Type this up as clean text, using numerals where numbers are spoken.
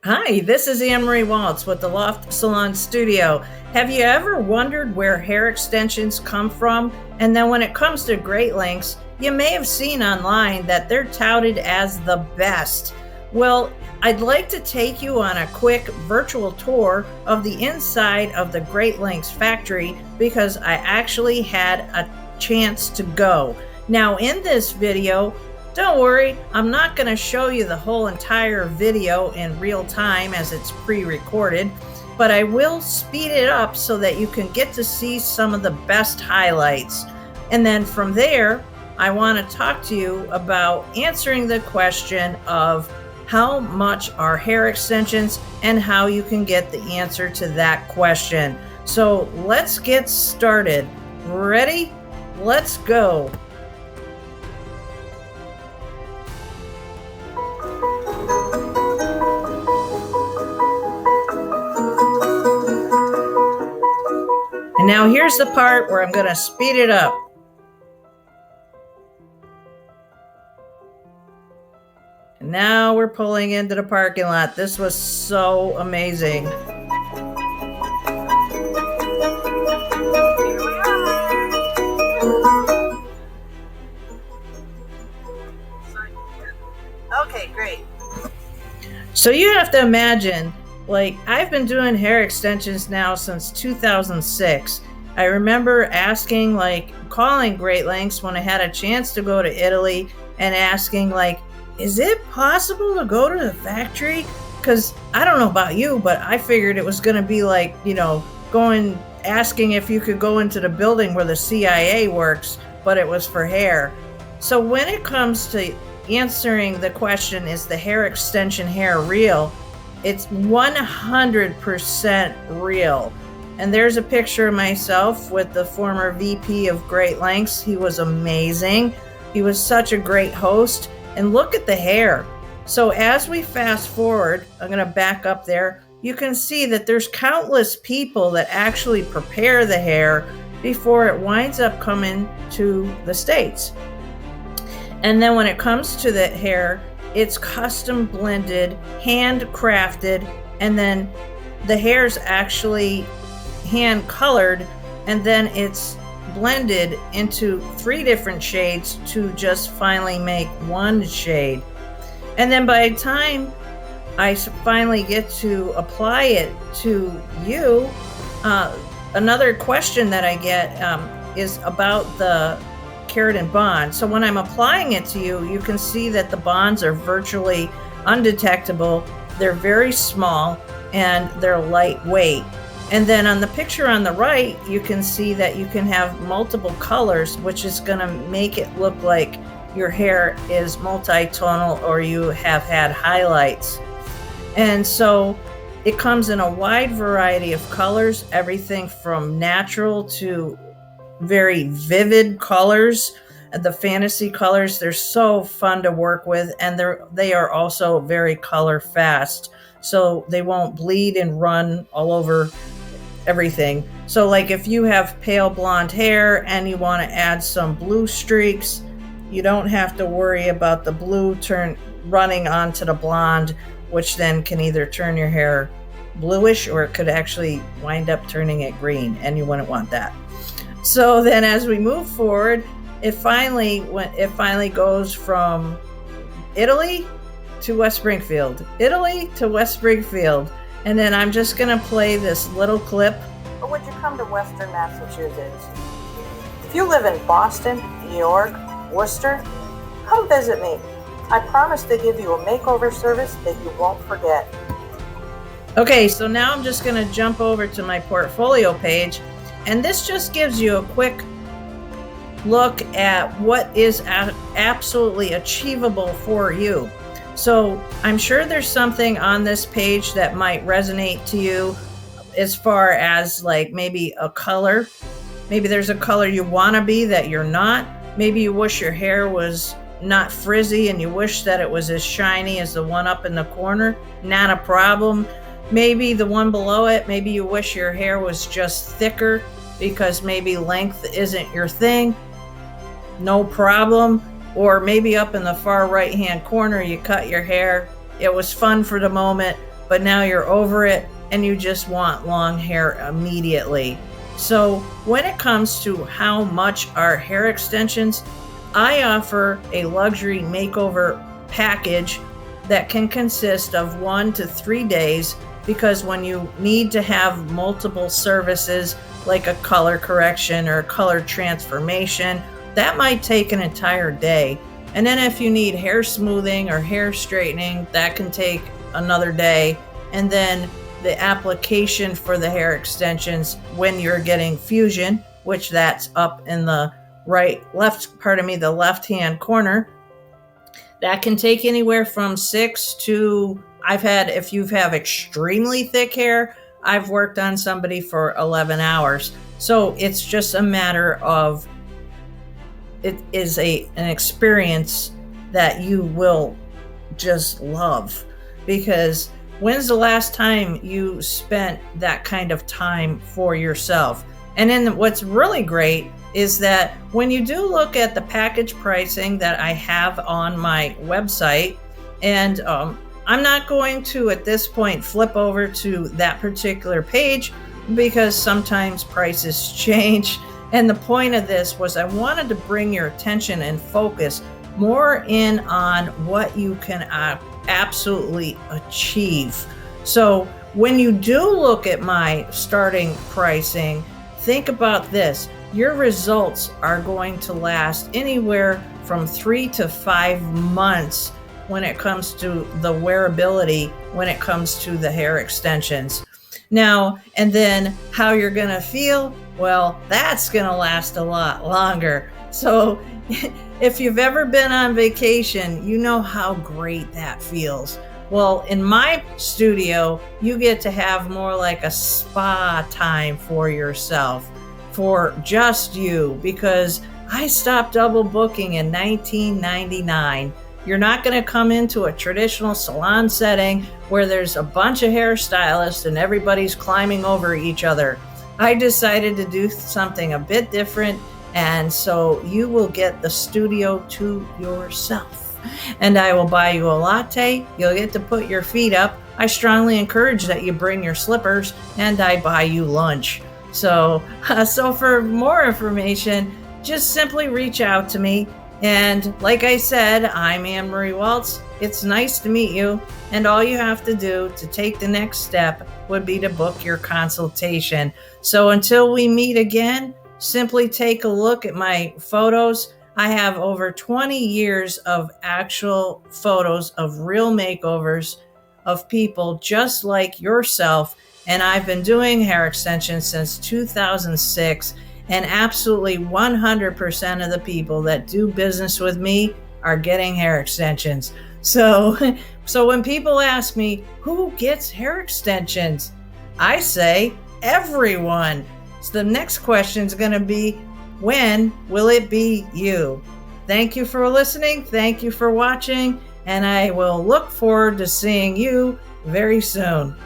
Hi, this is Marie Walts with the Loft Salon Studio. Have you ever wondered where hair extensions come from? And then when it comes to Great Lengths, you may have seen online that they're touted as the best. Well, I'd like to take you on a quick virtual tour of the inside of the Great Lengths factory because I actually had a chance to go. Now, in this video, don't worry, I'm not going to show you the whole entire video in real time as it's pre-recorded, but I will speed it up so that you can get to see some of the best highlights. And then from there, I want to talk to you about answering the question of how much are hair extensions and how you can get the answer to that question. So let's get started. Ready? Let's go. And now here's the part where I'm going to speed it up. And now we're pulling into the parking lot. This was so amazing. Okay, great. So you have to imagine, like, I've been doing hair extensions now since 2006. I remember asking, calling Great Lengths when I had a chance to go to Italy and asking, is it possible to go to the factory? Because I don't know about you, but I figured it was going to be asking if you could go into the building where the CIA works, but it was for hair. So when it comes to answering the question, is the hair extension hair real? It's 100% real. And there's a picture of myself with the former VP of Great Lengths. He was amazing. He was such a great host. And look at the hair. So as we fast forward, I'm going to back up there. You can see that there's countless people that actually prepare the hair before it winds up coming to the States. And then when it comes to the hair, it's custom blended, handcrafted, and then the hair's actually hand colored, and then it's blended into 3 different shades to just finally make one shade. And then by the time I finally get to apply it to you, another question that I get is about the keratin bond. So when I'm applying it to you, you can see that the bonds are virtually undetectable. They're very small and they're lightweight. And then on the picture on the right, you can see that you can have multiple colors, which is going to make it look like your hair is multi-tonal or you have had highlights. And so it comes in a wide variety of colors, everything from natural to very vivid colors. The fantasy colors, they're so fun to work with, and they are also very color fast, so they won't bleed and run all over everything. So if you have pale blonde hair and you want to add some blue streaks, you don't have to worry about the blue running onto the blonde, which then can either turn your hair bluish or it could actually wind up turning it green, and you wouldn't want that. So then as we move forward, it finally goes from Italy to West Springfield, Italy to West Springfield. And then I'm just going to play this little clip. Or would you come to Western Massachusetts? If you live in Boston, New York, Worcester, come visit me. I promise to give you a makeover service that you won't forget. Okay, so now I'm just going to jump over to my portfolio page. And this just gives you a quick look at what is absolutely achievable for you. So I'm sure there's something on this page that might resonate to you as far as maybe a color. Maybe there's a color you want to be that you're not. Maybe you wish your hair was not frizzy and you wish that it was as shiny as the one up in the corner. Not a problem. Maybe the one below it, maybe you wish your hair was just thicker because maybe length isn't your thing. No problem. Or maybe up in the far right hand corner, you cut your hair. It was fun for the moment, but now you're over it and you just want long hair immediately. So when it comes to how much are hair extensions, I offer a luxury makeover package that can consist of 1 to 3 days, because when you need to have multiple services like a color correction or a color transformation, that might take an entire day. And then if you need hair smoothing or hair straightening, that can take another day. And then the application for the hair extensions when you're getting fusion, which that's up in the the left-hand corner, that can take anywhere from 6 to, if you have extremely thick hair, I've worked on somebody for 11 hours. So it's just a matter of, it is an experience that you will just love, because when's the last time you spent that kind of time for yourself? And then what's really great is that when you do look at the package pricing that I have on my website, and I'm not going to at this point flip over to that particular page because sometimes prices change. And the point of this was I wanted to bring your attention and focus more in on what you can absolutely achieve. So when you do look at my starting pricing, think about this. Your results are going to last anywhere from 3 to 5 months when it comes to the wearability, when it comes to the hair extensions. Now, and then how you're going to feel, well, that's going to last a lot longer. So if you've ever been on vacation, you know how great that feels. Well, in my studio, you get to have more like a spa time for yourself, for just you, because I stopped double booking in 1999. You're not going to come into a traditional salon setting where there's a bunch of hairstylists and everybody's climbing over each other. I decided to do something a bit different, and so you will get the studio to yourself. And I will buy you a latte. You'll get to put your feet up. I strongly encourage that you bring your slippers, and I buy you lunch. So for more information, just simply reach out to me. And like I said, I'm Marie Walts. It's nice to meet you. And all you have to do to take the next step would be to book your consultation. So until we meet again, simply take a look at my photos. I have over 20 years of actual photos of real makeovers of people just like yourself. And I've been doing hair extensions since 2006. And absolutely 100% of the people that do business with me are getting hair extensions. So when people ask me, who gets hair extensions? I say, everyone. So the next question is going to be, when will it be you? Thank you for listening. Thank you for watching. And I will look forward to seeing you very soon.